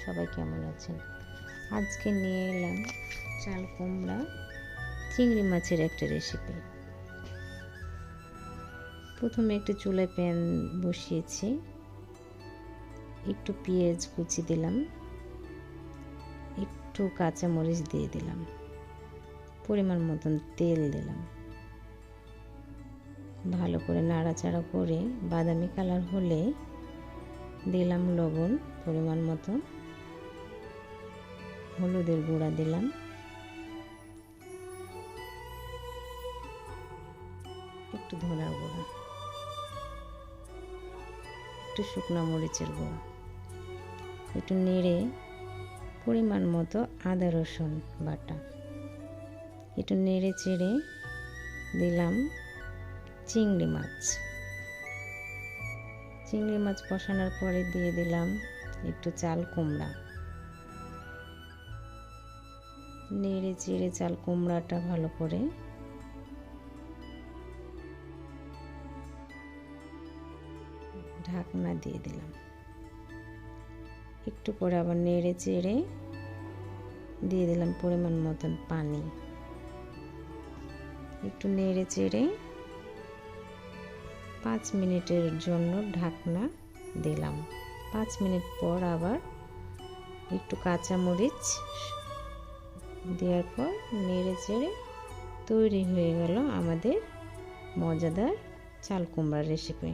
সবাই কেমন আছেন? আজকে নিয়ে এলাম চাল কুমড়া চিংড়ি মাছের একটা রেসিপি। প্রথমে একটু চুলায় প্যান বসিয়েছি, একটু পেঁয়াজ কুচি দিলাম, একটু কাঁচামরিচ দিয়ে দিলাম, পরিমাণ মতন তেল দিলাম। ভালো করে নাড়াচাড়া করে বাদামি কালার হলে দিলাম লবণ পরিমাণ মতো, হলুদের গুঁড়া দিলাম, একটু ধনার গুঁড়া, একটু শুকনো মরিচের গুঁড়া, একটু নেড়ে পরিমাণ মতো আদা রসুন বাটা, একটু নেড়ে চেড়ে দিলাম চিংড়ি মাছ। চিংড়ি মাছ কষানোর পরে দিয়ে দিলাম একটু চাল কুমড়া। নেড়ে চেড়ে চাল কুমড়াটা ভালো করে ঢাকনা দিয়ে দিলাম। একটু পরে আবার নেড়ে চেড়ে দিয়ে দিলাম পরিমাণ মতন পানি। একটু নেড়ে চেড়ে 5 মিনিটের জন্য ঢাকনা দিলাম। 5 মিনিট পর আবার একটু কাঁচামরিচ দেওয়ার পর নেড়ে চেড়ে তৈরি হয়ে গেল আমাদের মজাদার চাল কুমড়ার রেসিপি।